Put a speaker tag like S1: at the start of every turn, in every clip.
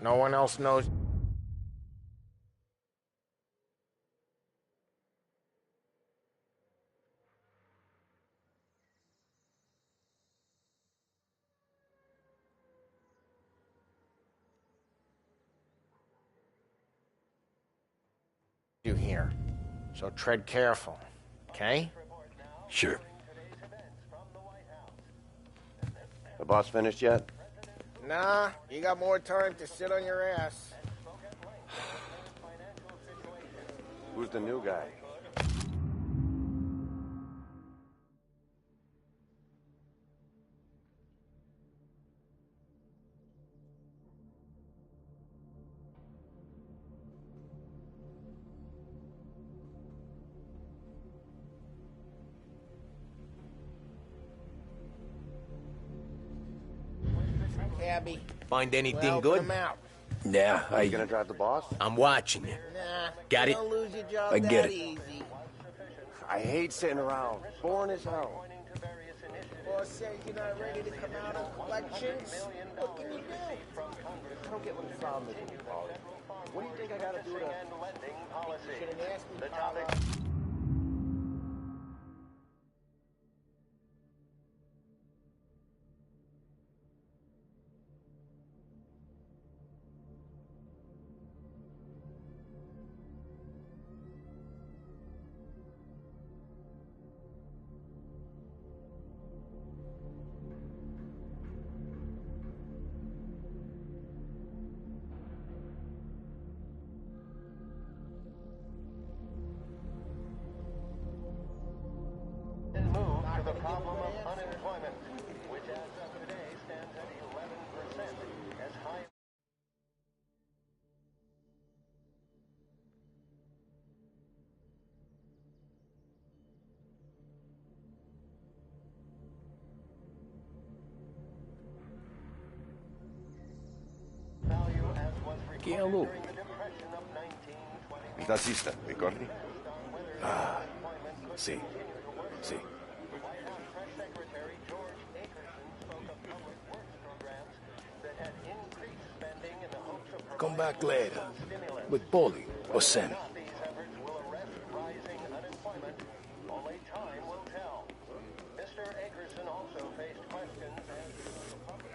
S1: No one else knows you here. So tread careful, okay?
S2: Sure.
S3: The boss finished yet?
S1: Nah, you got more time to sit on your ass.
S3: Who's the new guy?
S1: Cabby.
S4: Find anything
S1: Well,
S4: good?
S1: put 'em out.
S2: Yeah,
S3: You gonna drive the boss?
S4: I'm watching you.
S1: Nah,
S4: Got
S1: you
S4: it?
S1: don't lose your job
S2: I get
S1: that
S2: it.
S1: easy.
S3: I hate sitting around. Boring as hell.
S1: Boss says you're not ready to come out on collections. What can you do?
S3: I don't get what the problem is with you, Paulie. What do you think I gotta do to...
S1: Should have asked me, Paolo.
S5: The problem of unemployment, which as of today stands at 11%, as high. Value as was recorded during the Depression of 1920.
S3: Il tassista, ricordi?
S2: Sì. Sì.
S5: Press Secretary George Akerson spoke of public works programs that had increased spending in the hopes of
S2: Come back later. With Paulie or Sam.
S5: these efforts will arrest rising unemployment. Only time will tell. Mr. Akerson also faced questions as to the public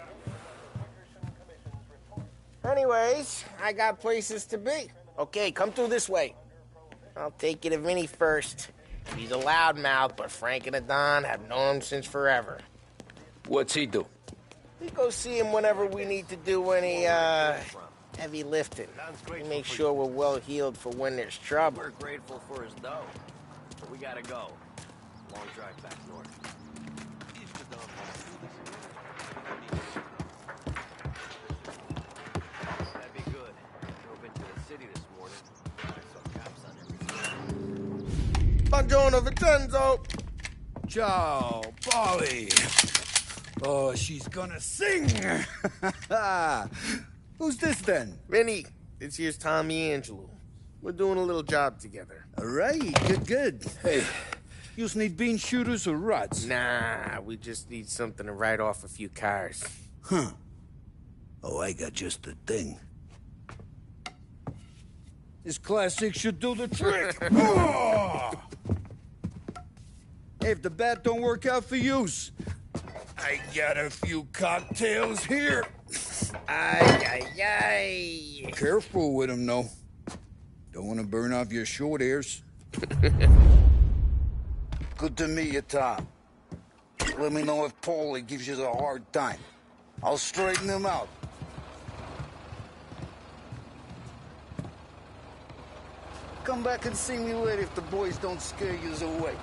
S5: Akerson Commission's report.
S1: Anyways, I got places to be. Okay, come through this way. I'll take you to Vinny first. He's a loudmouth, but Frank and the Don have known him since forever.
S2: What's he do?
S1: We go see him whenever we need to do any, heavy lifting. We make sure we're well healed for when there's trouble.
S4: We're grateful for his dough. But we gotta go. Long drive back north. That'd be good. Drove into the city this morning. I saw cops on everything.
S1: Buongiorno, Vincenzo!
S6: Ciao, Polly. Oh, she's gonna sing. Who's this then?
S1: Vinny, this here's Tommy Angelo. We're doing a little job together.
S6: All right, good. Hey, you need bean shooters or rods?
S1: Nah, we just need something to write off a few cars.
S6: Huh. Oh, I got just the thing. This classic should do the trick. Oh! Hey, if the bat don't work out for yous, I got a few cocktails here.
S1: Ay, ay, ay.
S6: Careful with them, though. Don't want to burn off your short hairs. Good to meet you, Tom. Let me know if Paulie gives you a hard time. I'll straighten him out. Come back and see me later if the boys don't scare yous away.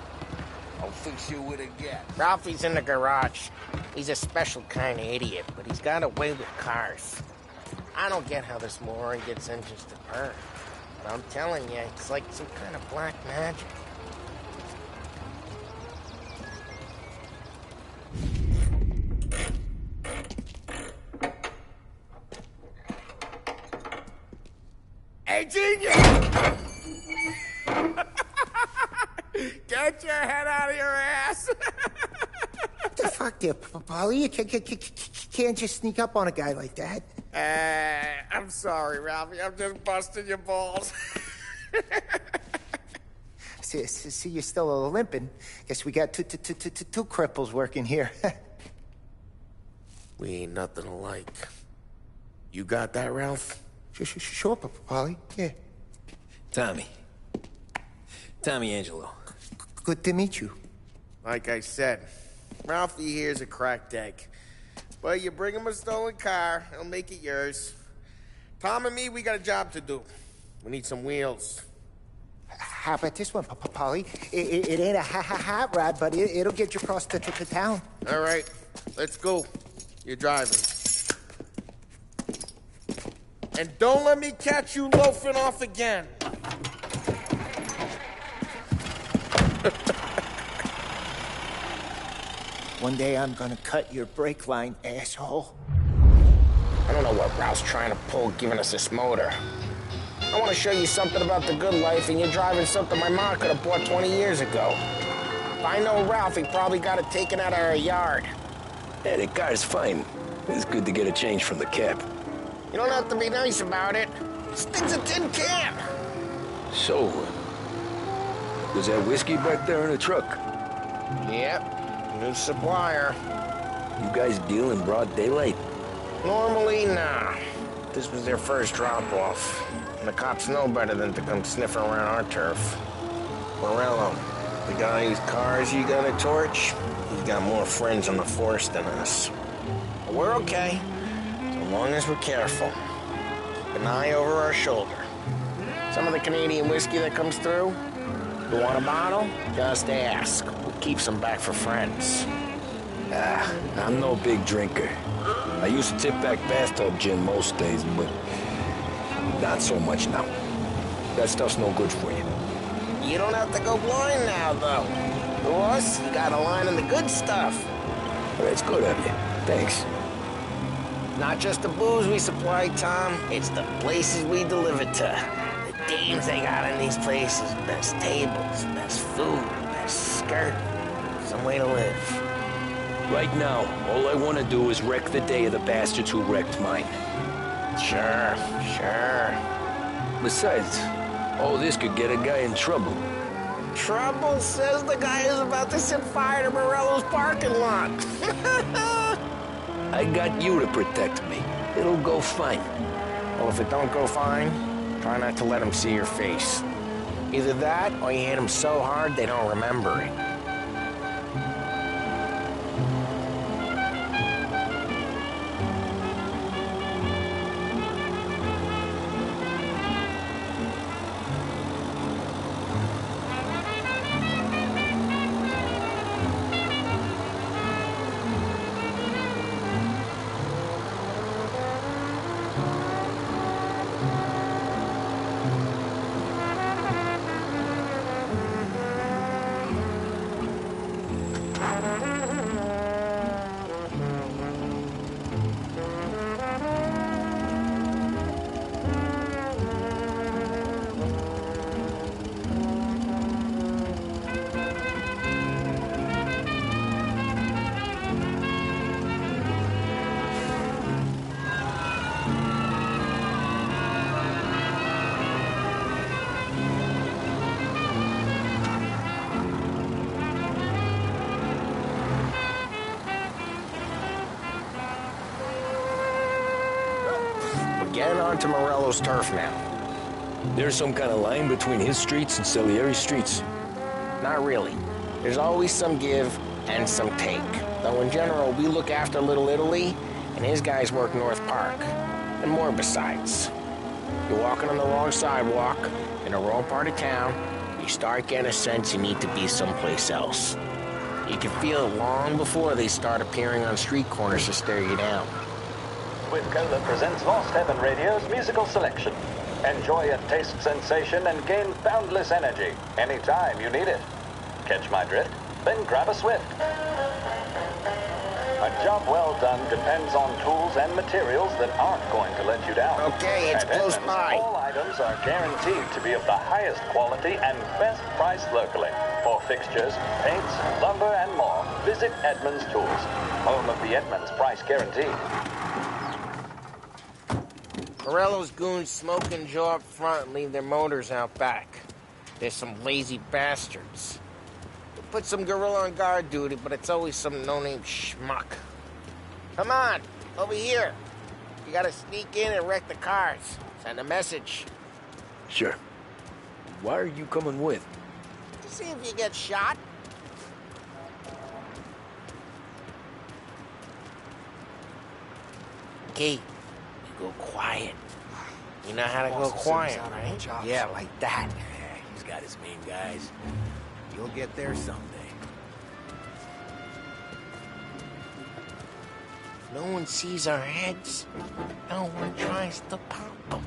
S6: I'll fix you with a gat.
S1: Ralphie's in the garage. He's a special kind of idiot, but he's got a way with cars. I don't get how this moron gets engines to burn. But I'm telling you, it's like some kind of black magic. Hey, genius! Get your head out of your ass!
S7: What the fuck there, Polly? You can't just sneak up on a guy like that.
S1: I'm sorry, Ralphie. I'm just busting your balls.
S7: See, you're still limping. Guess we got two cripples working here.
S1: We ain't nothing alike. You got that, Ralph?
S7: Sure, Polly. Yeah.
S2: Tommy Angelo.
S7: Good to meet you.
S1: Like I said, Ralphie here's a cracked egg. But you bring him a stolen car, he'll make it yours. Tom and me, we got a job to do. We need some wheels.
S7: How about this one, Polly? It ain't a hot rod, but it'll get you across to town.
S1: All right, let's go. You're driving. And don't let me catch you loafing off again.
S7: One day I'm gonna cut your brake line, asshole.
S1: I don't know what Ralph's trying to pull giving us this motor. I want to show you something about the good life, and you're driving something my mom could have bought 20 years ago. If I know Ralph, he probably got it taken out of our yard.
S2: Yeah, the car's fine. It's good to get a change from the cab.
S1: You don't have to be nice about it. This thing's a tin can.
S2: So, was that whiskey back there in the truck?
S1: Yep, new supplier.
S2: You guys deal in broad daylight?
S1: Normally, nah. This was their first drop-off. And the cops know better than to come sniffing around our turf. Morello, the guy whose cars you got a torch, he's got more friends on the force than us. But we're okay, so long as we're careful. Keep an eye over our shoulder. Some of the Canadian whiskey that comes through, you want a bottle? Just ask. We'll keep some back for friends.
S2: I'm no big drinker. I used to tip back bathtub gin most days, but not so much now. That stuff's no good for you.
S1: You don't have to go blind now, though. To us, you got a line in the good stuff.
S2: Well, that's good of you. Thanks.
S1: Not just the booze we supply, Tom. It's the places we deliver to. The dames they got in these places. Best tables, best food, best skirt. Some way to live.
S2: Right now, all I want to do is wreck the day of the bastards who wrecked mine.
S1: Sure.
S2: Besides, all this could get a guy in trouble.
S1: Trouble, says the guy who's about to set fire to Morello's parking lot.
S2: I got you to protect me. It'll go fine.
S1: Well, if it don't go fine, try not to let them see your face. Either that, or you hit them so hard they don't remember it. Getting onto Morello's turf now.
S2: There's some kind of line between his streets and Salieri's streets.
S1: Not really. There's always some give and some take. Though in general, we look after Little Italy, and his guys work North Park. And more besides. You're walking on the wrong sidewalk, in the wrong part of town, you start getting a sense you need to be someplace else. You can feel it long before they start appearing on street corners to stare you down.
S8: Quid-Cola presents Lost Heaven Radio's musical selection. Enjoy a taste sensation and gain boundless energy anytime you need it. Catch my drift? Then grab a Swift. A job well done depends on tools and materials that aren't going to let you down.
S1: Okay, it's
S8: At
S1: close
S8: Edmunds,
S1: by.
S8: all items are guaranteed to be of the highest quality and best price locally. For fixtures, paints, lumber, and more, visit Edmunds Tools, home of the Edmunds Price Guarantee.
S1: Morello's goons smoke and Joe up front and leave their motors out back. They're some lazy bastards. We put some gorilla on guard duty, but it's always some no-name schmuck. Come on, over here. You gotta sneak in and wreck the cars. Send a message.
S2: Sure. Why are you coming with?
S1: To see if you get shot. Okay, you go quiet. You know how to go quiet, right?
S4: Yeah, like that. He's got his main guys. You'll get there someday.
S1: No one sees our heads. No one tries to pop them.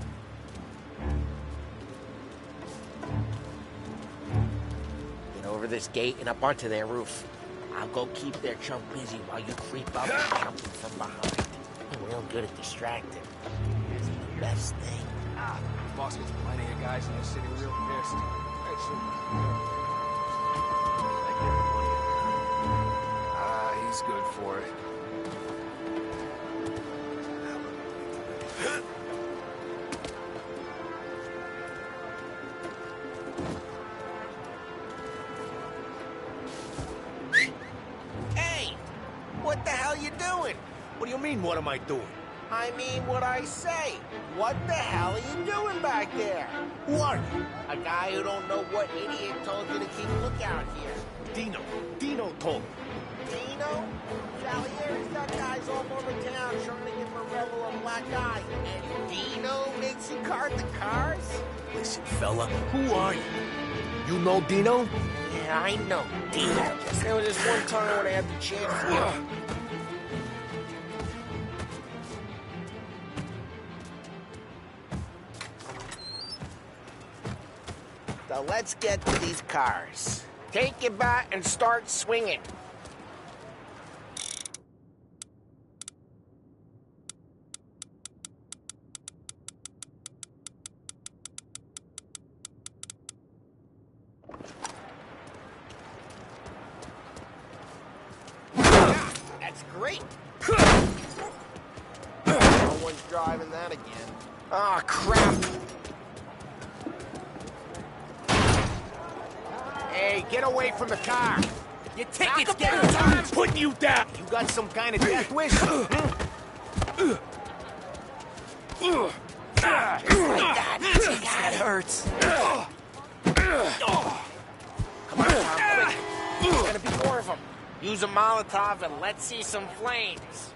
S1: Get over this gate and up onto their roof. I'll go keep their chump busy while you creep up and jump him from behind. I'm real good at distracting. It's the best thing.
S3: Boss gets plenty of guys in the city real pissed. He's good for it.
S1: Hey! What the hell you doing?
S4: What do you mean, what am I doing?
S1: I mean what I say. What the hell are you doing back there?
S4: Who are you?
S1: A guy who don't know what idiot told you to keep a lookout here.
S4: Dino told me.
S1: Dino? Salieri's got guys all over town trying to get Morello a black eye. And Dino makes you cart the cars?
S4: Listen, fella, who are you? You know Dino?
S1: Yeah, I know Dino. There was this one time when I had the chance. So let's get to these cars. Take your bat and start swinging. Yeah, that's great. No one's driving that again. Ah, crap. Hey, get away from the car. Your ticket's getting time.
S4: Putting you down!
S1: You got some kind of death wish? Just like that. That hurts. Come on, Tom, quick. There's gonna be more of them. Use a Molotov and let's see some flames.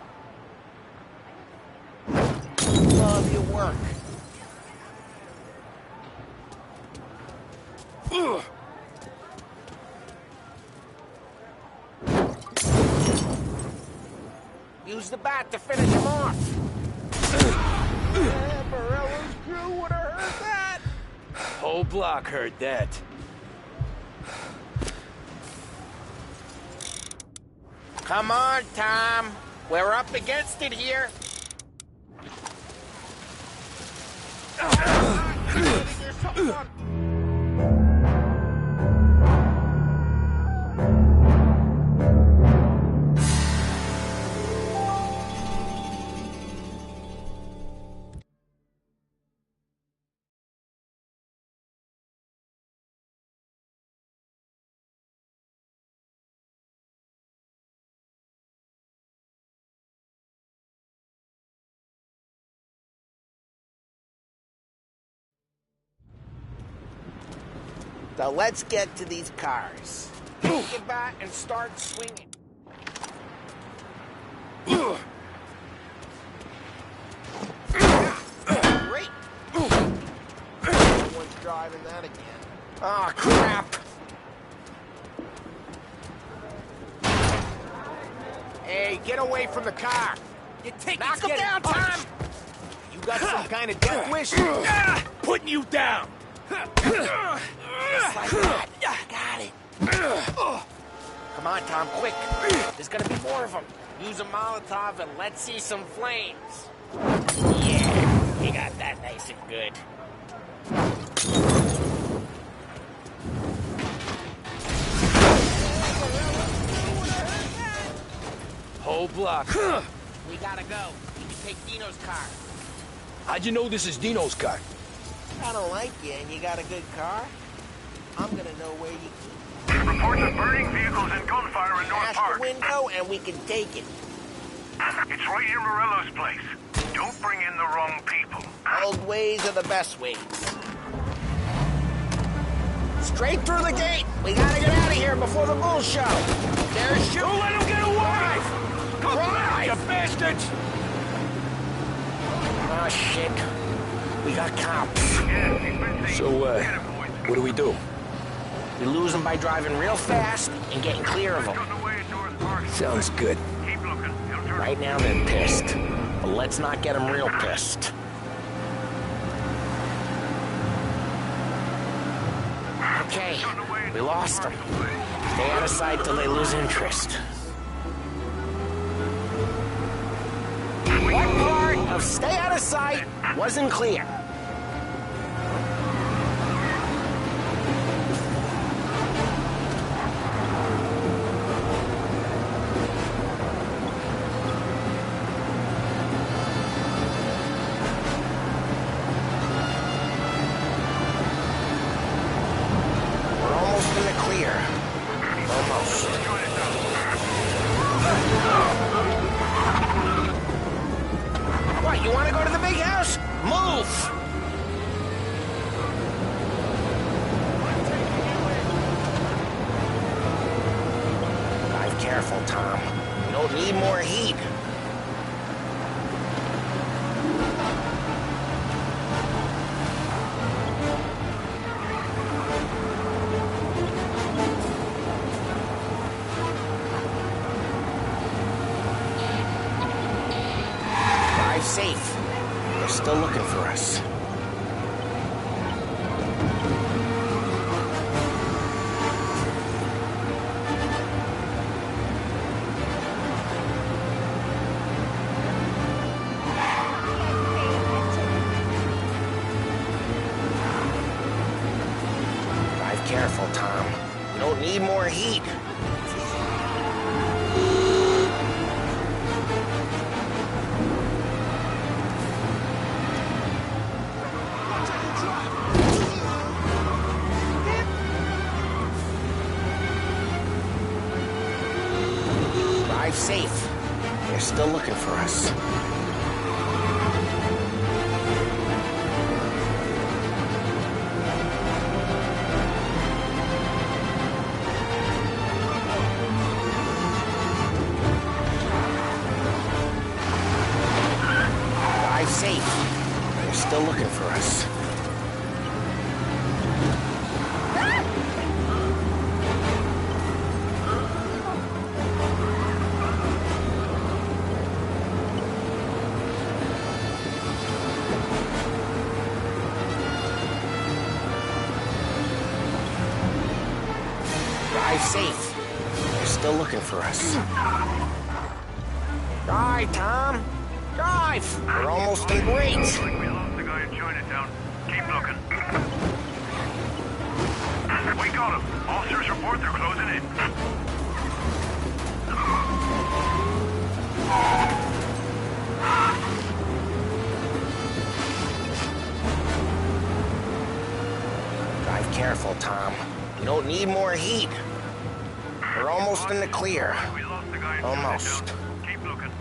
S1: Love your work. Use the bat to finish him off. Yeah, Morello's crew would have heard that.
S2: Whole block heard that.
S1: Come on, Tom. We're up against it here. There's something on. So let's get to these cars. Take your bat and start swinging. Great. No one's driving that again. Oh, crap. Hey, get away from the car.
S4: Your ticket's
S1: Knock him
S4: getting
S1: down,
S4: punched.
S1: Tom. You got some kind of death wish?
S4: Putting you down!
S1: Just like that. Got it. Come on, Tom, quick. There's gonna be more of them. Use a Molotov and let's see some flames. Yeah, you got that nice and good.
S2: Whole block.
S1: We gotta go. You can take Dino's car.
S2: How'd you know this is Dino's car?
S1: I don't like you and you got a good car. I'm gonna know where you keep
S5: Reports of burning vehicles and gunfire in North
S1: Smash the
S5: Park.
S1: window and we can take it.
S5: It's right near Morello's place. Don't bring in the wrong people.
S1: Old ways are the best ways. Straight through the gate. We gotta get out of here before the bull show. There's you.
S2: Don't let him get away! Drive, you bastards!
S1: Oh, shit. We got cops.
S5: Yes, he's been seen.
S2: So,
S5: Get him, boys.
S2: what do we do?
S1: We lose them by driving real fast and getting clear of them.
S5: Cutting away at North Park.
S2: Sounds good.
S5: Keep looking. He'll turn.
S1: Right now they're pissed. But let's not get them real pissed. Okay, we lost them. Stay out of sight till they lose interest. What part of stay out of sight wasn't clear? We're almost in the clear. Almost. What, you want to go to the big house? Move! Drive careful, Tom. You don't need more heat. Drive safe. They're still looking for us. Drive careful, Tom. You don't need more heat. Drive safe. They're still looking for us. Drive safe. They're still looking for us. Drive safe. They're still looking for us. Drive, Tom. Drive. We're almost in range.
S5: Looks like we lost the guy in Chinatown. Keep looking. We got him. Officers report they're closing in.
S1: Drive careful, Tom. You don't need more heat. We're almost in the clear.
S5: We lost the guy in
S1: Almost.
S5: Chinatown. Keep looking.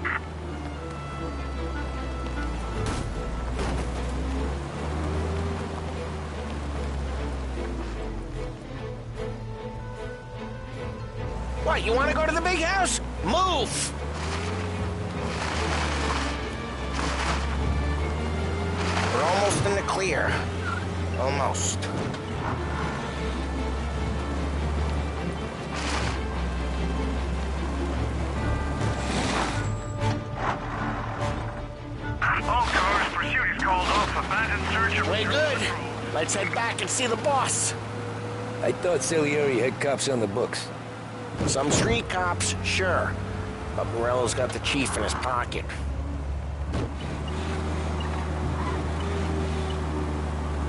S1: What, you want to go to the big house? Move! We're almost in the clear. Almost.
S5: All cars, pursuit is called off. Abandoned search of...
S1: Way good. Let's head back and see the boss.
S2: I thought Salieri had cops on the books.
S1: Some street cops, sure. But Morello's got the chief in his pocket.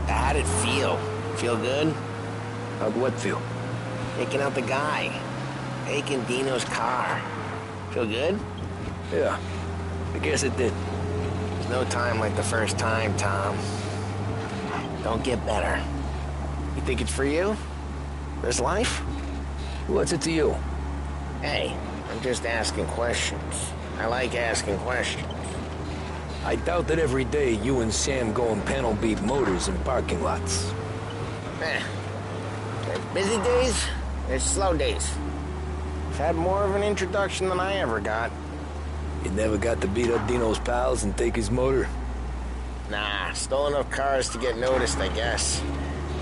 S1: How'd it feel? Feel good?
S2: How'd what feel?
S1: Taking out the guy. Taking Dino's car. Feel good?
S2: Yeah, I guess it did.
S1: No time like the first time, Tom. Don't get better. You think it's for you? This life?
S2: What's it to you?
S1: Hey, I'm just asking questions. I like asking questions.
S2: I doubt that every day you and Sam go and panel beat motors in parking lots.
S1: There's busy days, there's slow days. I've had more of an introduction than I ever got.
S2: You never got to beat up Dino's pals and take his motor?
S1: Nah, stole enough cars to get noticed, I guess.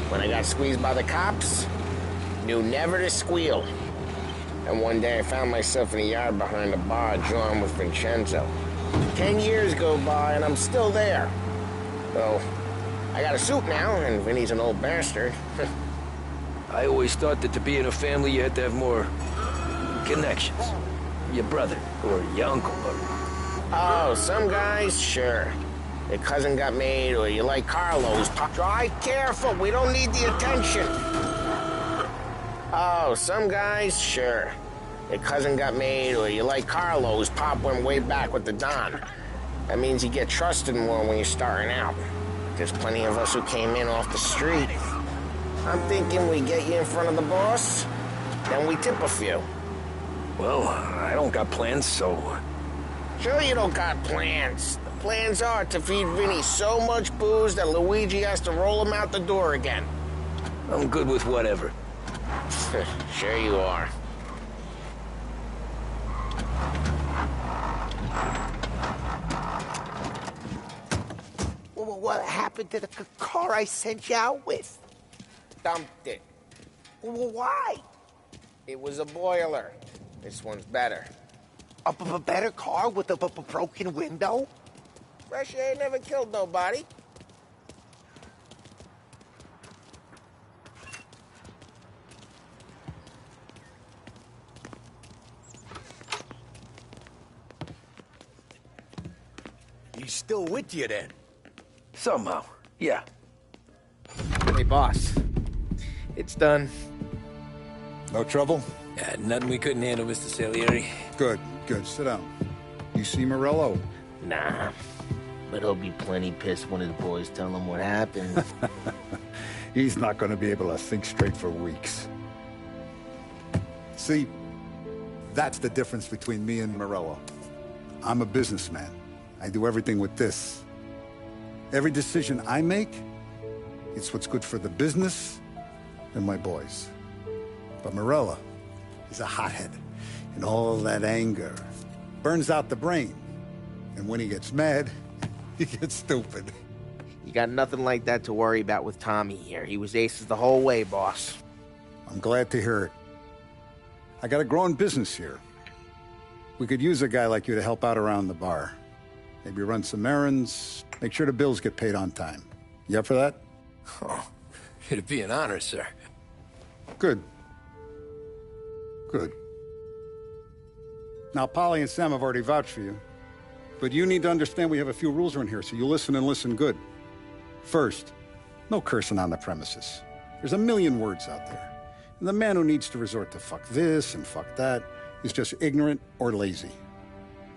S1: When I got squeezed by the cops, knew never to squeal. And one day I found myself in a yard behind a bar drawn with Vincenzo. 10 years go by and I'm still there. Well, I got a suit now, and Vinny's an old bastard.
S2: I always thought that to be in a family you had to have more connections. Your brother, or your uncle, or...
S1: Oh, some guys, sure. Your cousin got made, or you like Carlos. Drive careful, we don't need the attention. Oh, some guys, sure. Your cousin got made, or you like Carlos. Pop went way back with the Don. That means you get trusted more when you're starting out. There's plenty of us who came in off the street. I'm thinking we get you in front of the boss, then we tip a few.
S2: Well, I don't got plans, so...
S1: Sure you don't got plans. The plans are to feed Vinny so much booze that Luigi has to roll him out the door again.
S2: I'm good with whatever.
S1: Sure you are.
S7: What happened to the car I sent you out with?
S1: Dumped it.
S7: Why?
S1: It was a boiler. This one's better.
S7: A better car with a broken window?
S1: Fresh air never killed nobody.
S3: He's still with you then?
S2: Somehow, yeah.
S1: Hey, boss. It's done.
S9: No trouble?
S2: Nothing we couldn't handle, Mr. Salieri.
S9: Good, good. Sit down. You see Morello?
S1: Nah. But he'll be plenty pissed when his boys tell him what happened.
S9: He's not going to be able to think straight for weeks. See, that's the difference between me and Morello. I'm a businessman. I do everything with this. Every decision I make, it's what's good for the business and my boys. But Morello is a hothead, and all that anger burns out the brain. And when he gets mad, he gets stupid.
S1: You got nothing like that to worry about with Tommy here. He was aces the whole way, boss.
S9: I'm glad to hear it. I got a growing business here. We could use a guy like you to help out around the bar. Maybe run some errands, make sure the bills get paid on time. You up for that?
S2: Oh, it'd be an honor, sir.
S9: Good. Good. Now, Polly and Sam have already vouched for you. But you need to understand we have a few rules around here, so you listen and listen good. First, no cursing on the premises. There's a million words out there. And the man who needs to resort to fuck this and fuck that is just ignorant or lazy.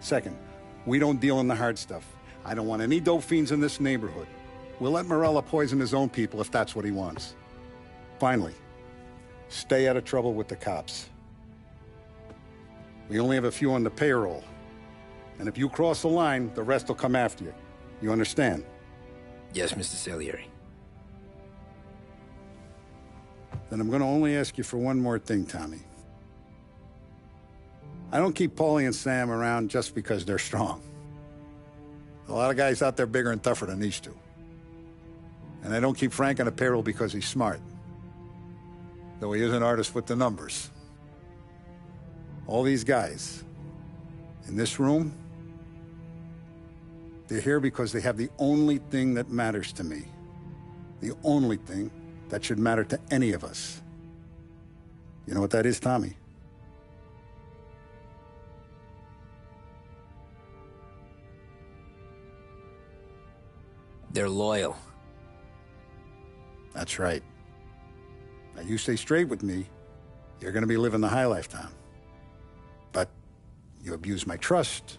S9: Second, we don't deal in the hard stuff. I don't want any dope fiends in this neighborhood. We'll let Morello poison his own people if that's what he wants. Finally, stay out of trouble with the cops. We only have a few on the payroll. And if you cross the line, the rest will come after you. You understand?
S2: Yes, Mr. Salieri.
S9: Then I'm going to only ask you for one more thing, Tommy. I don't keep Paulie and Sam around just because they're strong. A lot of guys out there bigger and tougher than these two. And I don't keep Frank on a payroll because he's smart. Though he is an artist with the numbers. All these guys in this room, they're here because they have the only thing that matters to me. The only thing that should matter to any of us. You know what that is, Tommy?
S2: They're loyal.
S9: That's right. Now, you stay straight with me, you're going to be living the high life, Tom. But you abuse my trust.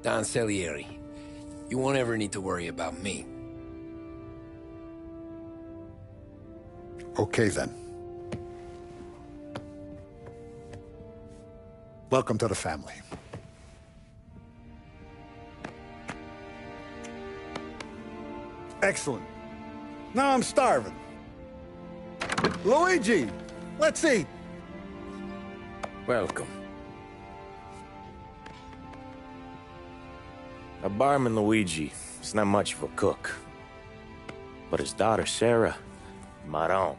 S2: Don Salieri, You won't ever need to worry about me.
S9: Okay, then. Welcome to the family. Excellent. Now I'm starving. Luigi, let's eat.
S2: Welcome.
S10: Our barman Luigi is not much of a cook. But his daughter Sarah, Maron.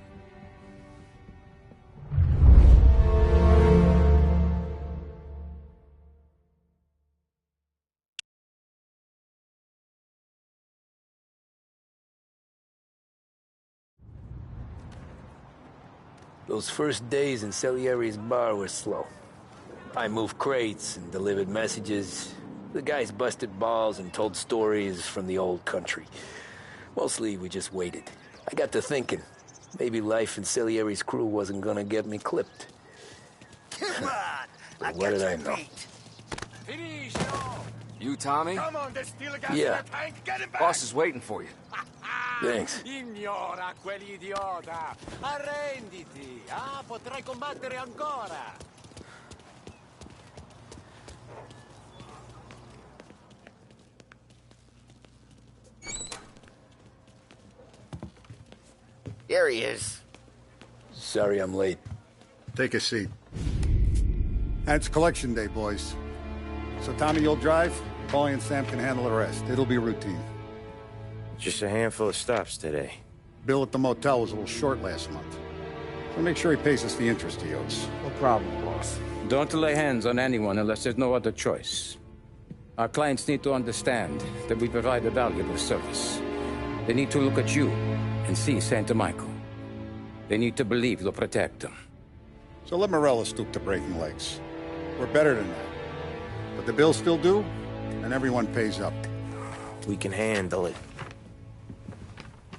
S2: Those first days in Salieri's bar were slow. I moved crates and delivered messages. The guys busted balls and told stories from the old country. Mostly, we just waited. I got to thinking, maybe life in Salieri's crew wasn't gonna get me clipped.
S6: Come on!
S2: But what did I know?
S4: Finish!
S11: You, Tommy?
S4: Come on, there's still a gas
S2: Yeah.
S4: in the tank. Get him back!
S11: Boss is waiting for you.
S2: Thanks.
S4: Ignora quell'idiota. Arrenditi. Ah, potrai combattere ancora.
S1: Here he is.
S2: Sorry I'm late.
S9: Take a seat. And it's collection day, boys. So Tommy, you'll drive. Paulie and Sam can handle the rest. It'll be routine.
S10: Just a handful of stops today.
S9: Bill at the motel was a little short last month. So make sure he pays us the interest he owes.
S1: No problem, boss.
S12: Don't lay hands on anyone unless there's no other choice. Our clients need to understand that we provide a valuable service. They need to look at you and see Santa Michael. They need to believe you'll protect them.
S9: So let Morella stoop to breaking legs. We're better than that. But the bill's still due, and everyone pays up.
S10: We can handle it.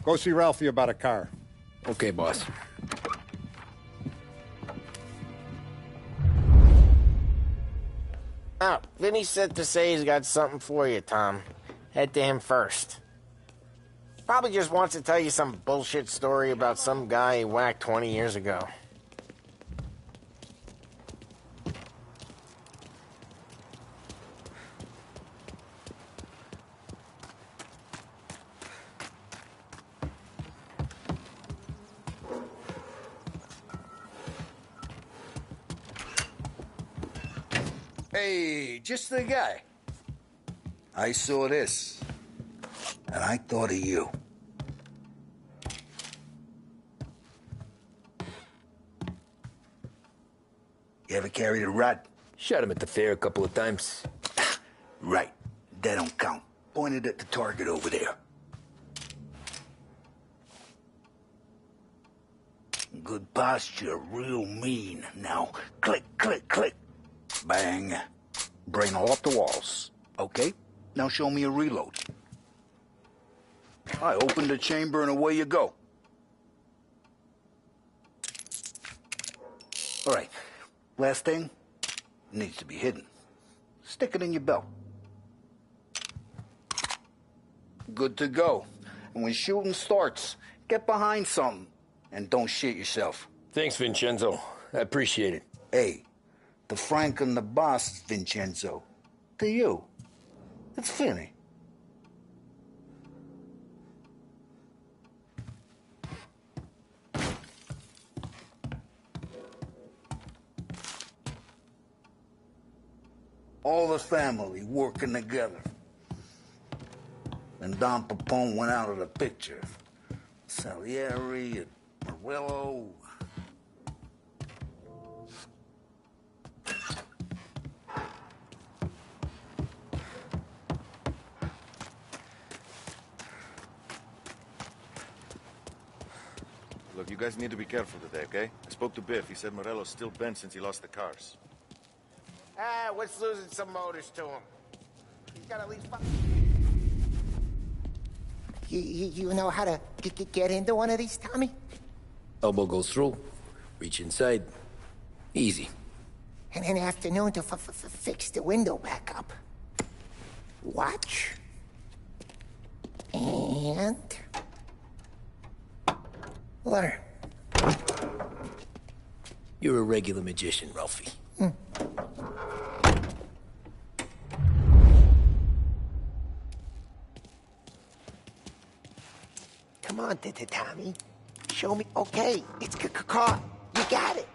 S9: Go see Ralphie about a car.
S2: Okay, boss.
S1: Oh, Vinny said to say he's got something for you, Tom. Head to him first. Probably just wants to tell you some bullshit story about some guy he whacked 20 years ago.
S6: Hey, just the guy. I saw this, and I thought of you. You ever carried a rod?
S2: Shot him at the fair a couple of times.
S6: Right. That don't count. Pointed at the target over there. Good posture, real mean. Now, click, click, click. Bang. Brain all off the walls. Okay? Now show me a reload. I open the chamber and away you go. All right. Last thing. Needs to be hidden. Stick it in your belt. Good to go. And when shooting starts, get behind something. And don't shit yourself.
S2: Thanks, Vincenzo. I appreciate it.
S6: Hey, the Frank and the boss, Vincenzo. To you. It's Finny. All the family working together. And Don Pepone went out of the picture. Salieri and Morello.
S3: Look, you guys need to be careful today, okay? I spoke to Biff. He said Morello's still bent since he lost the cars.
S1: Ah, what's losing some motors to him? He's got at least five.
S7: You know how to get into one of these, Tommy?
S2: Elbow goes through, reach inside. Easy.
S7: And an afternoon to fix the window back up. Watch.
S1: And... learn.
S2: You're a regular magician, Ralphie.
S1: Come on, Tommy. Show me. Okay, it's caught. You got it.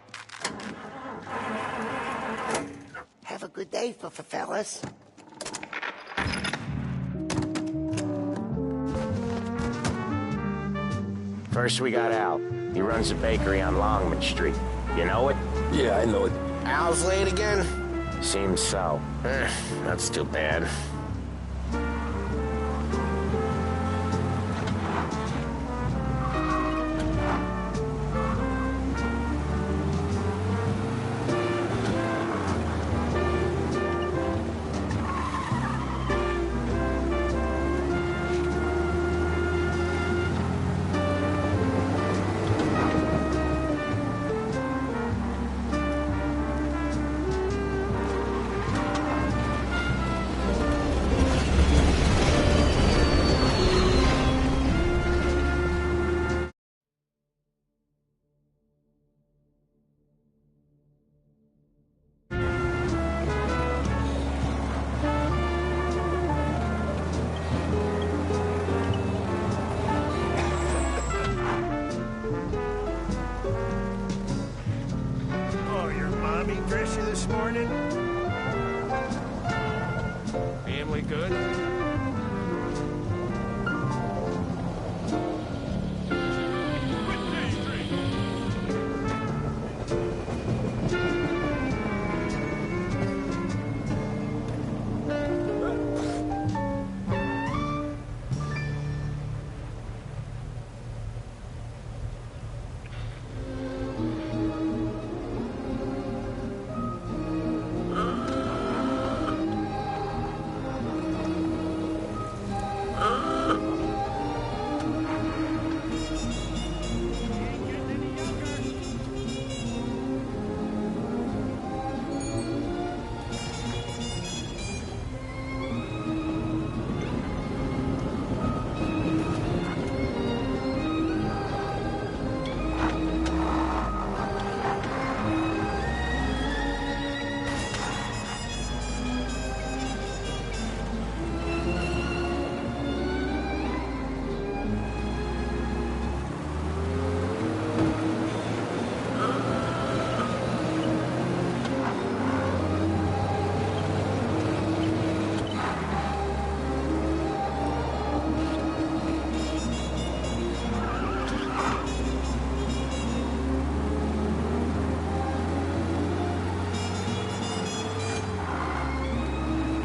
S1: Have a good day, fellas.
S10: First we got Al. He runs a bakery on Longman Street. You know it?
S2: Yeah, I know it.
S1: Al's late again?
S10: Seems so. That's too bad.
S3: Dress you this morning?
S13: Family good?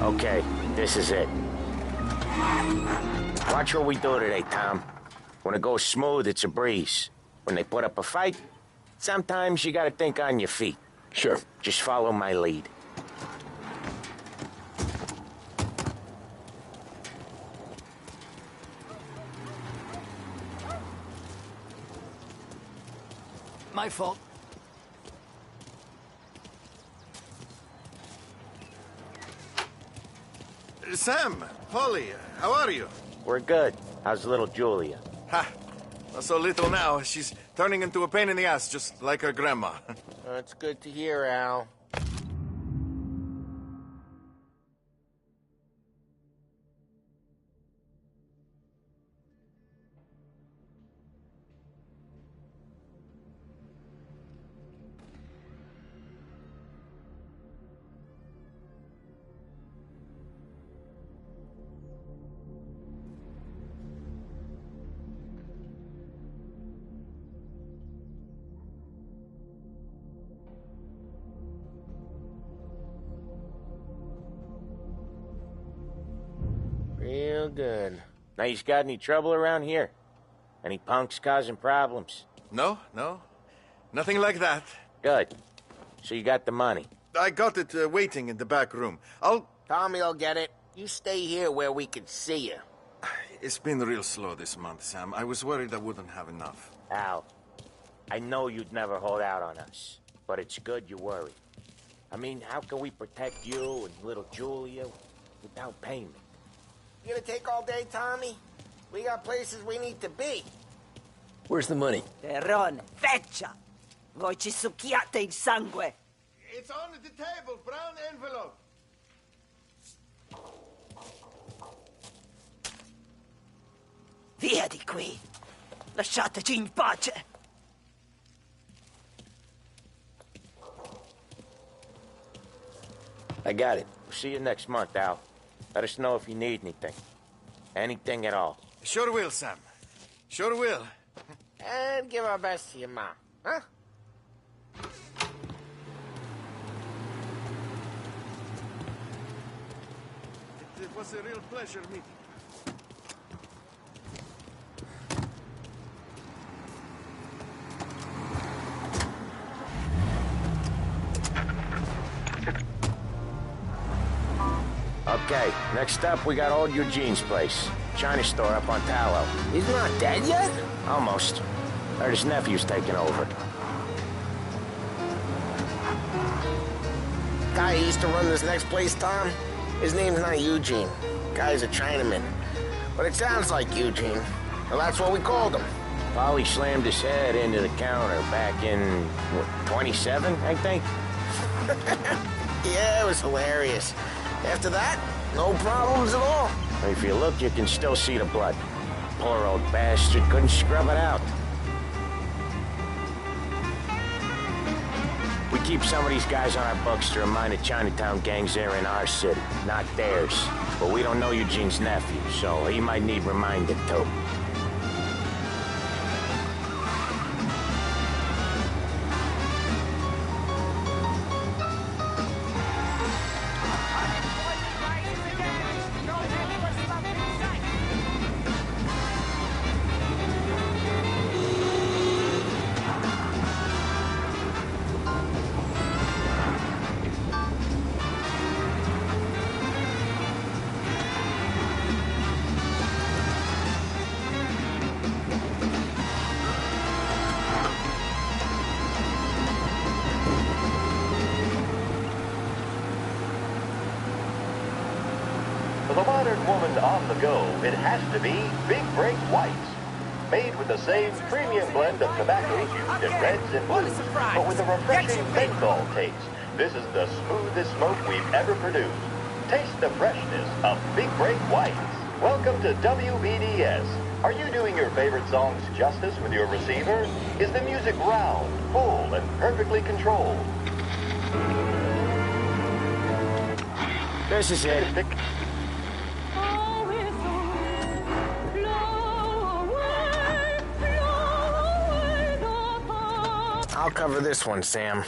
S10: Okay, this is it. Watch what we do today, Tom. When it goes smooth, it's a breeze. When they put up a fight, sometimes you gotta think on your feet.
S2: Sure.
S10: Just follow my lead.
S11: My fault.
S3: Sam, Polly, how are you?
S10: We're good. How's little Julia?
S3: Ha! Not so little now. She's turning into a pain in the ass, just like her grandma.
S1: It's good to hear, Al. Real good.
S10: Now, you got any trouble around here? Any punks causing problems?
S3: No. Nothing like that.
S10: Good. So you got the money?
S3: I got it waiting in the back room.
S1: Tommy will get it. You stay here where we can see you.
S3: It's been real slow this month, Sam. I was worried I wouldn't have enough.
S10: Al, I know you'd never hold out on us, but it's good you worry. I mean, how can we protect you and little Julia without payment?
S1: You gonna take all day, Tommy? We got places we need to be.
S2: Where's the money?
S14: Terrone, feccia! Voi ci succhiate il sangue!
S3: It's on the table, brown envelope.
S14: Via di qui! Lasciateci in pace!
S2: I got it.
S10: See you next month, Al. Let us know if you need anything. Anything at all.
S3: Sure will, Sam. Sure will.
S1: And give our best to your mom, huh?
S3: It was a real pleasure meeting you.
S10: Okay, next up we got old Eugene's place. China store up on Tallow.
S1: He's not dead yet?
S10: Almost. Heard his nephew's taking over.
S1: Guy who used to run this next place, Tom, his name's not Eugene. Guy's a Chinaman. But it sounds like Eugene. Well, that's what we called him.
S10: Polly slammed his head into the counter back in, what, 27, I think?
S1: Yeah, it was hilarious. After that, no problems at all.
S10: If you look, you can still see the blood. Poor old bastard couldn't scrub it out. We keep some of these guys on our books to remind the Chinatown gangs they're in our city, not theirs. But we don't know Eugene's nephew, so he might need reminding too.
S8: For the modern woman on the go, it has to be Big Break Whites. Made with the same premium blend of tobaccos used in reds and blues, but with a refreshing menthol taste. This is the smoothest smoke we've ever produced. Taste the freshness of Big Break Whites. Welcome to WBDS. Are you doing your favorite songs justice with your receiver? Is the music round, full, and perfectly controlled?
S10: This is it.
S1: I'll cover this one, Sam.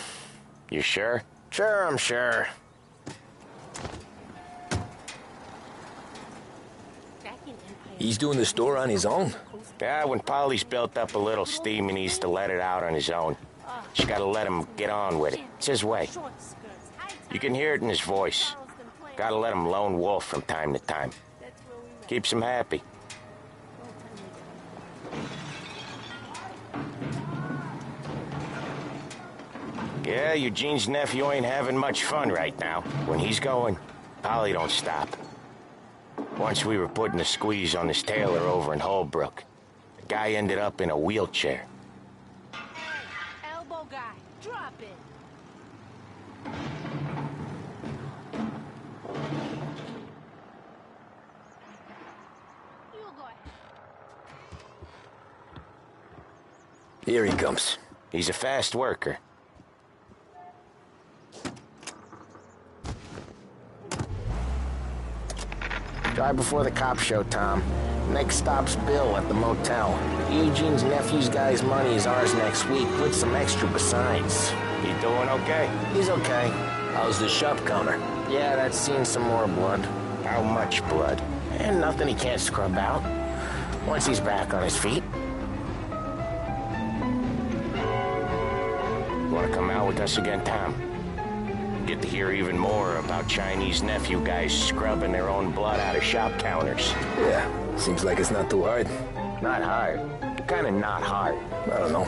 S10: You sure?
S1: Sure, I'm sure.
S2: He's doing the store on his own?
S10: Yeah, when Polly's built up a little steam, he needs to let it out on his own. Just gotta let him get on with it. It's his way. You can hear it in his voice. Gotta let him lone wolf from time to time. Keeps him happy. Yeah, Eugene's nephew ain't having much fun right now. When he's going, Polly don't stop. Once we were putting a squeeze on this tailor over in Holbrook. The guy ended up in a wheelchair.
S15: Elbow guy, drop it. You go ahead.
S2: Here he comes.
S10: He's a fast worker.
S1: Drive before the cops show, Tom. Next stop's Bill at the motel. Eugene's nephew's guy's money is ours next week, with some extra besides.
S10: He doing okay?
S1: He's okay.
S2: How's the shop counter?
S1: Yeah, that's seen some more blood.
S10: How much blood?
S1: And nothing he can't scrub out. Once he's back on his feet.
S10: Want to come out with us again, Tom? Get to hear even more about Chinese nephew guys scrubbing their own blood out of shop counters.
S2: Yeah, seems like it's not too hard.
S10: Not hard. Kinda not hard.
S2: I don't know.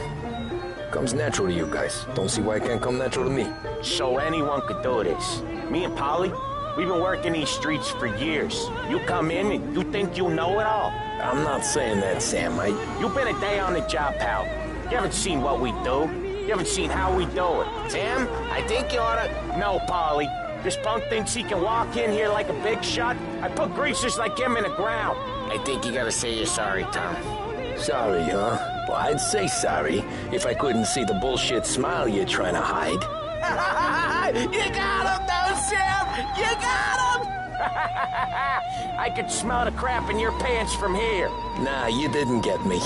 S2: Comes natural to you guys. Don't see why it can't come natural to me.
S10: So anyone could do this. Me and Polly, We've been working these streets for years. You come in and you think you know it all.
S2: I'm not saying that, Sam.
S10: You've been a day on the job, pal. You haven't seen what we do. You haven't seen how we do it.
S1: Sam, I think you ought to...
S10: No, Paulie. This punk thinks he can walk in here like a big shot. I put greasers like him in the ground.
S1: I think you gotta say you're sorry, Tom.
S2: Sorry, huh? Well, I'd say sorry if I couldn't see the bullshit smile you're trying to hide.
S10: You got him, though, Sam! You got him! I could smell the crap in your pants from here.
S2: Nah, you didn't get me.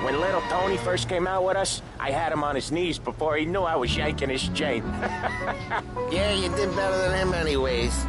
S10: When little Tony first came out with us, I had him on his knees before he knew I was yanking his chain.
S1: Yeah, you did better than him anyways.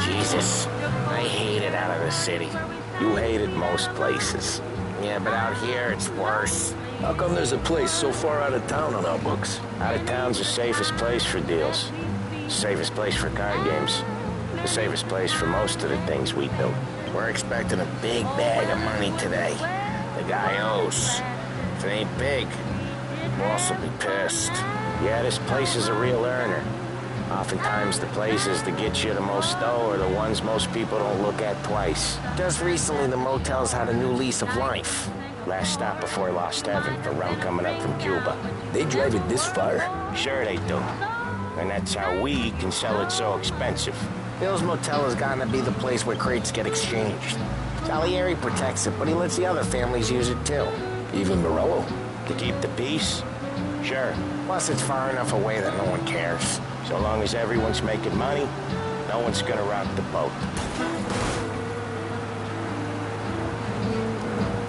S1: Jesus, I hate it out of the city.
S10: You hated most places.
S1: Yeah, but out here it's worse.
S2: How come there's a place so far out of town on our books?
S10: Out of town's the safest place for deals. The safest place for card games. The safest place for most of the things we do.
S1: We're expecting a big bag of money today. The guy owes. If it ain't big, boss will be pissed.
S10: Yeah, this place is a real earner. Oftentimes the places that get you the most dough are the ones most people don't look at twice.
S1: Just recently the motel's had a new lease of life.
S10: Last stop before Lost Heaven for rum coming up from Cuba.
S2: They drive it this far?
S10: Sure they do. And that's how we can sell it so expensive.
S1: Bill's Motel has gotten to be the place where crates get exchanged. Salieri protects it, but he lets the other families use it too.
S2: Even Morello?
S10: To keep the peace? Sure.
S1: Plus it's far enough away that no one cares.
S10: So long as everyone's making money, no one's gonna rock the boat.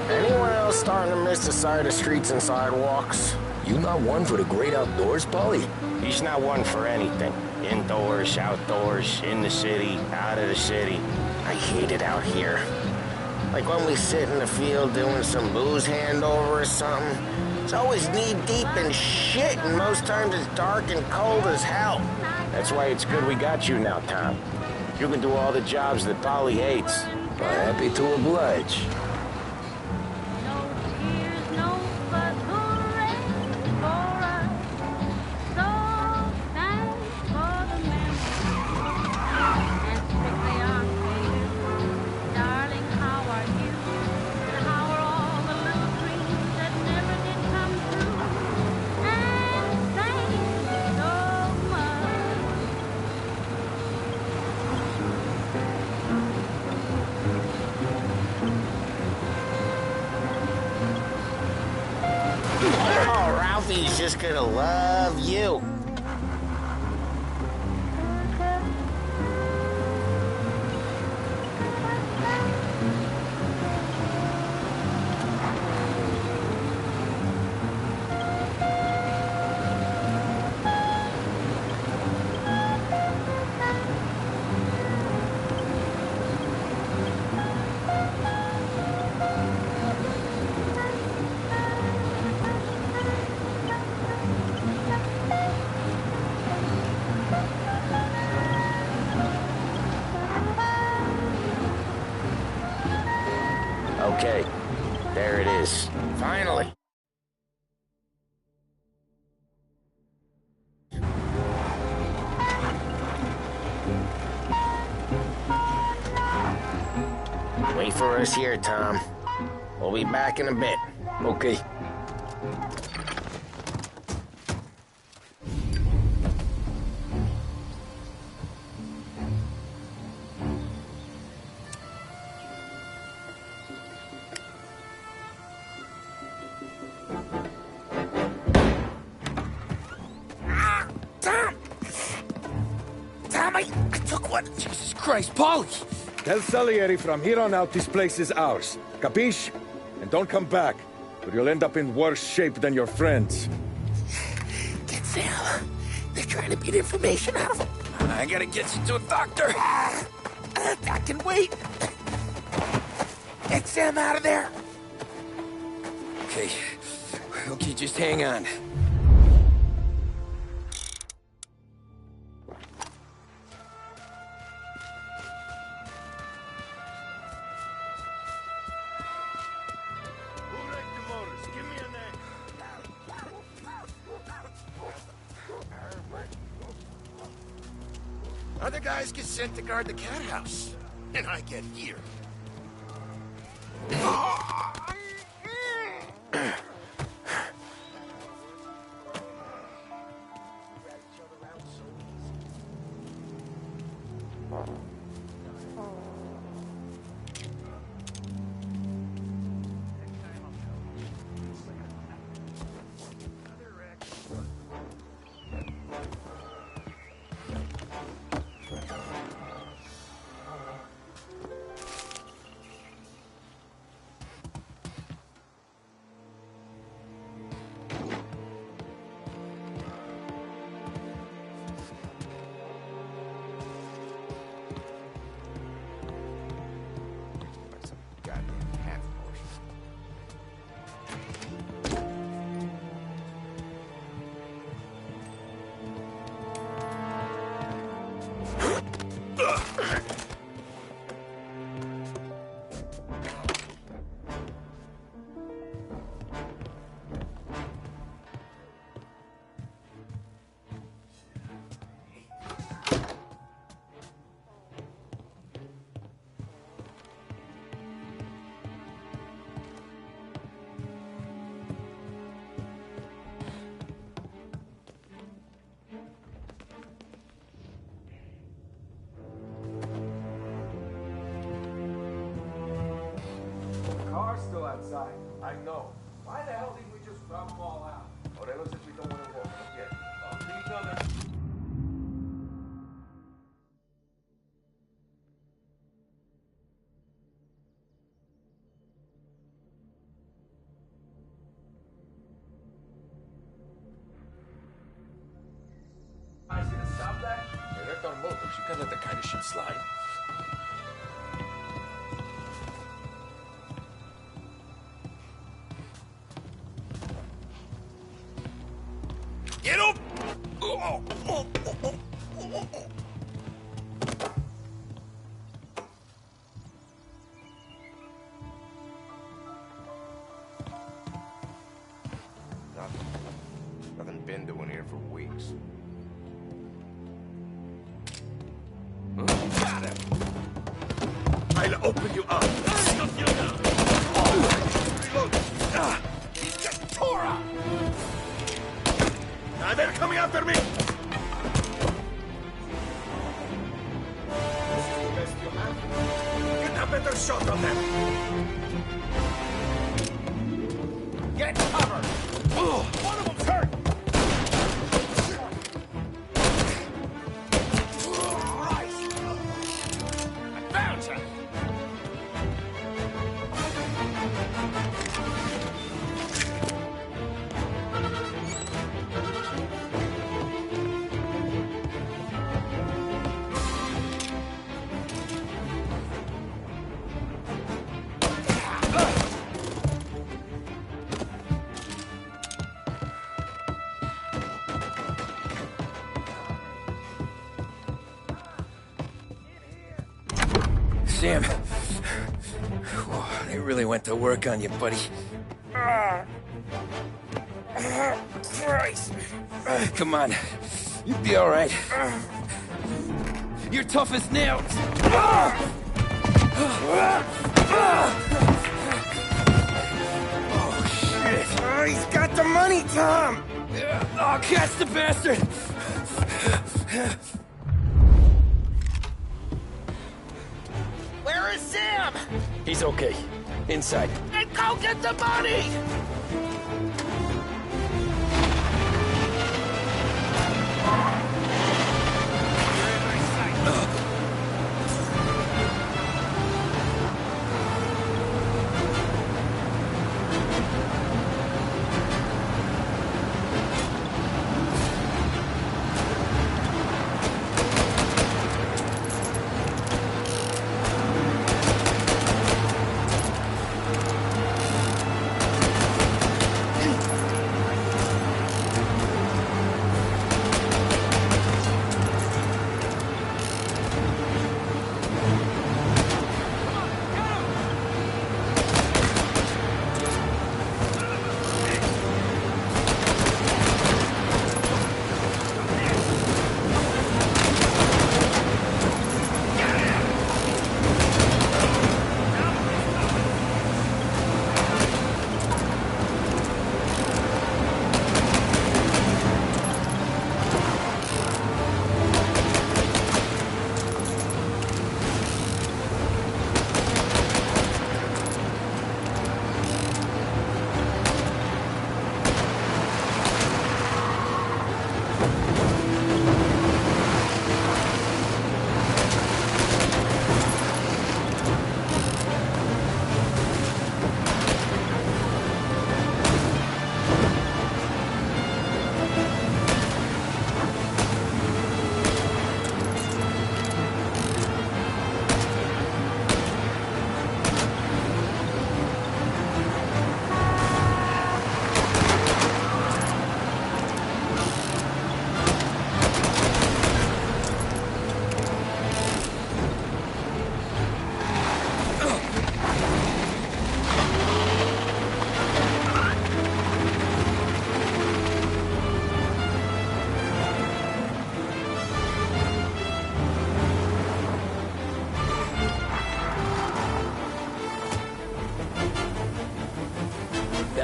S1: Anyone else starting to miss the side of streets and sidewalks?
S2: You not one for the great outdoors, Paulie?
S10: He's not one for anything. Indoors, outdoors, in the city, out of the city.
S1: I hate it out here. Like when we sit in the field doing some booze handover or something. It's always knee-deep in shit, and most times it's dark and cold as hell.
S10: That's why it's good we got you now, Tom. You can do all the jobs that Paulie hates.
S2: I'm happy to oblige.
S1: Ralphie's just gonna love you.
S10: Okay, there it is.
S1: Finally. Wait for us here, Tom. We'll be back in a bit.
S2: Okay.
S1: I took one.
S2: Jesus Christ, Paulie!
S15: Tell Salieri from here on out this place is ours. Capiche? And don't come back, or you'll end up in worse shape than your friends.
S1: Get Sam. They're trying to beat information out of him.
S2: I gotta get you to a doctor.
S1: I can wait. Get Sam out of there.
S2: Okay. Okay, just hang on.
S16: Other guys get sent to guard the cat house, and I get here.
S15: Car's still outside. I know. Why the hell didn't we just drop them all out? Morelos says we don't want to walk them yet. Leave them. I should have stopped that. Hey, they're done motors. You can't let that kind of shit slide.
S16: Get up!
S13: Nothing been doing here for weeks.
S16: Got him! I'll open you up. He's got Tora! Now they're coming after me! This is the best you have. Get a better shot of them! Get cover! One of them's hurt! I found you!
S2: Sam. Whoa, they really went to work on you, buddy. Christ. Come on. You'll be all right. You're tough as nails. Oh, shit.
S1: Oh, he's got the money, Tom!
S2: Oh, catch the bastard!
S1: Where is Sam?
S2: He's okay. Inside.
S1: And go get the money!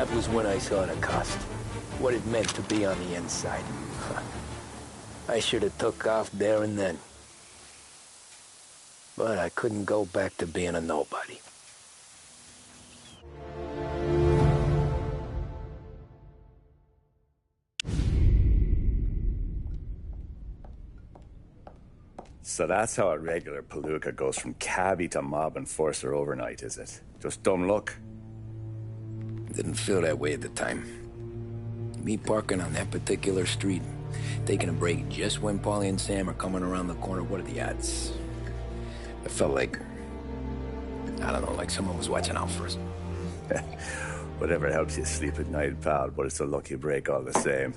S2: That was when I saw the cost. What it meant to be on the inside. I should have took off there and then. But I couldn't go back to being a nobody.
S17: So that's how a regular palooka goes from cabbie to mob enforcer overnight, is it? Just dumb luck?
S2: Didn't feel that way at the time. Me parking on that particular street, taking a break just when Paulie and Sam are coming around the corner, what are the odds? I felt like, I don't know, like someone was watching out for us.
S17: Whatever helps you sleep at night, pal, but it's a lucky break all the same.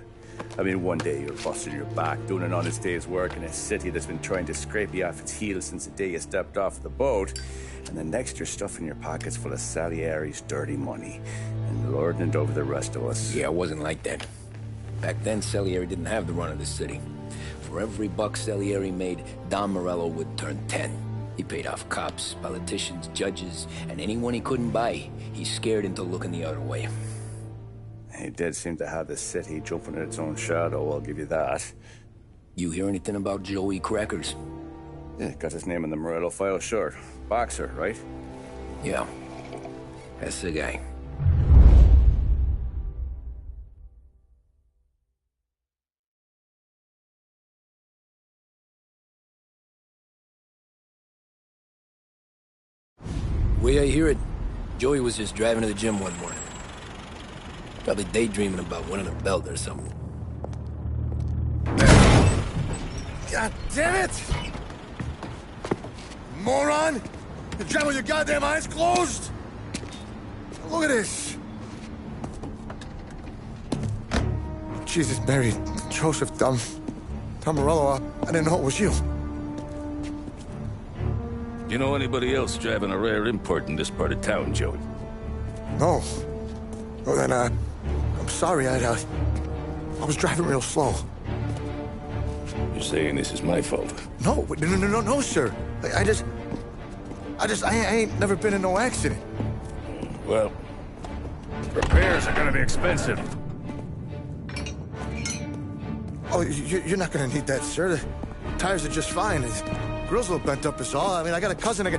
S17: I mean, one day you're busting your back, doing an honest day's work in a city that's been trying to scrape you off its heels since the day you stepped off the boat, and the next you're stuffing your pockets full of Salieri's dirty money and lording it over the rest of us.
S2: Yeah, it wasn't like that. Back then, Salieri didn't have the run of the city. For every buck Salieri made, Don Morello would turn 10. He paid off cops, politicians, judges, and anyone he couldn't buy, he scared into looking the other way.
S17: He did seem to have the city jumping in its own shadow, I'll give you that.
S2: You hear anything about Joey Crackers?
S17: Yeah, got his name in the Morello file, sure. Boxer, right?
S2: Yeah, that's the guy. Way I hear it, Joey was just driving to the gym one morning. Probably daydreaming about winning a belt or something.
S16: God damn it! Moron! You're driving with your goddamn eyes closed? Look at this! Jesus, Mary, Joseph, Tom Morello, I didn't know it was you.
S18: You know anybody else driving a rare import in this part of town, Joey?
S16: No. Well, then, I'm sorry, I was driving real slow.
S18: You're saying this is my fault?
S16: No, sir. I ain't never been in no accident.
S18: Well, repairs are gonna be expensive.
S16: Oh, you're not gonna need that, sir. The tires are just fine. The grill's a little bent up is all. I mean, I got a cousin I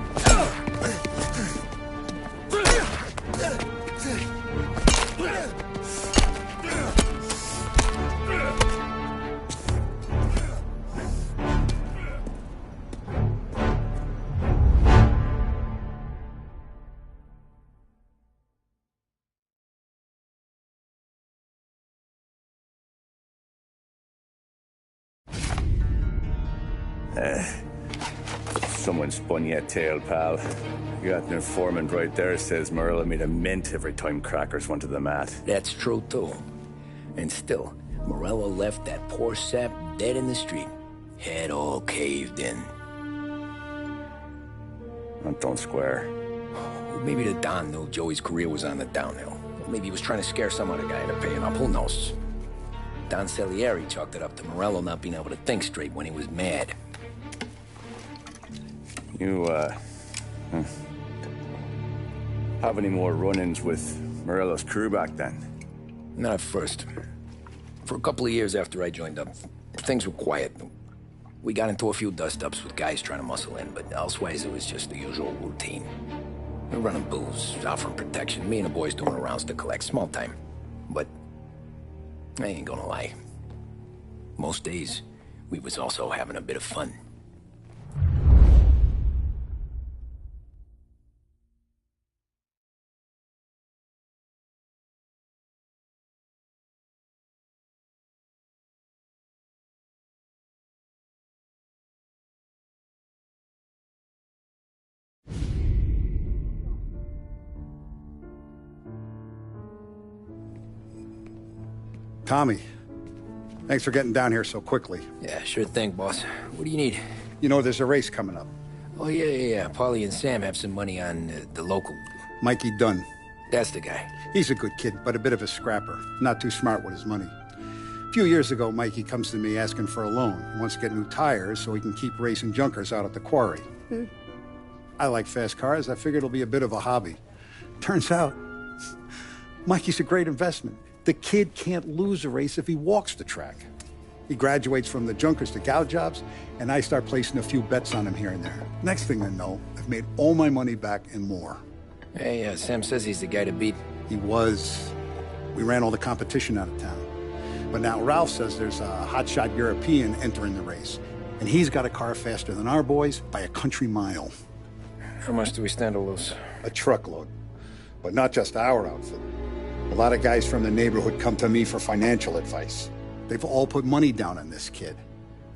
S17: Someone spun you a tail, pal. You got an informant right there says Morello made a mint every time Crackers went to the mat.
S2: That's true, too. And still, Morello left that poor sap dead in the street. Head all caved in.
S17: Don't square.
S2: Maybe the Don knew Joey's career was on the downhill. Maybe he was trying to scare some other guy into paying up. Who knows? Don Salieri chalked it up to Morello not being able to think straight when he was mad.
S17: You, have any more run-ins with Morello's crew back then?
S2: Not at first. For a couple of years after I joined up, things were quiet. We got into a few dust-ups with guys trying to muscle in, but elsewise it was just the usual routine. We're running booze, offering protection, me and the boys doing the rounds to collect, small time. But I ain't gonna lie. Most days, we was also having a bit of fun.
S9: Tommy, thanks for getting down here so quickly.
S2: Yeah, sure thing, boss. What do you need?
S9: You know, there's a race coming up.
S2: Oh, yeah. Paulie and Sam have some money on the local.
S9: Mikey Dunn.
S2: That's the guy.
S9: He's a good kid, but a bit of a scrapper. Not too smart with his money. A few years ago, Mikey comes to me asking for a loan. He wants to get new tires so he can keep racing junkers out at the quarry. I like fast cars. I figured it'll be a bit of a hobby. Turns out, Mikey's a great investment. The kid can't lose a race if he walks the track. He graduates from the junkers to gal jobs, and I start placing a few bets on him here and there. Next thing I know, I've made all my money back and more.
S2: Hey, Sam says he's the guy to beat.
S9: He was. We ran all the competition out of town. But now Ralph says there's a hotshot European entering the race, and he's got a car faster than our boys by a country mile.
S2: How much do we stand to lose?
S9: A truckload. But not just our outfit. A lot of guys from the neighborhood come to me for financial advice. They've all put money down on this kid.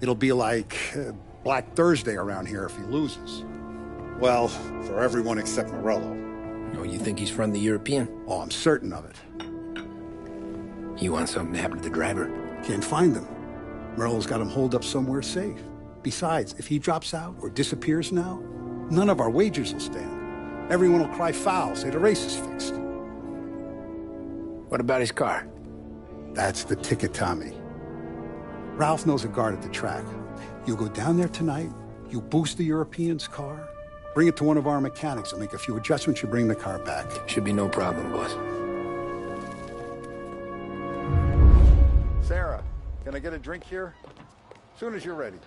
S9: It'll be like Black Thursday around here if he loses. Well, for everyone except Morello.
S2: Oh, you think he's from the European?
S9: Oh, I'm certain of it.
S2: You want something to happen to the driver?
S9: Can't find him. Morello's got him holed up somewhere safe. Besides, if he drops out or disappears now, none of our wagers will stand. Everyone will cry foul, say the race is fixed.
S2: What about his car?
S9: That's the ticket, Tommy. Ralph knows a guard at the track. You go down there tonight, you boost the European's car, bring it to one of our mechanics, and make a few adjustments, you bring the car back.
S2: Should be no problem, boss.
S9: Sarah, can I get a drink here? Soon as you're ready.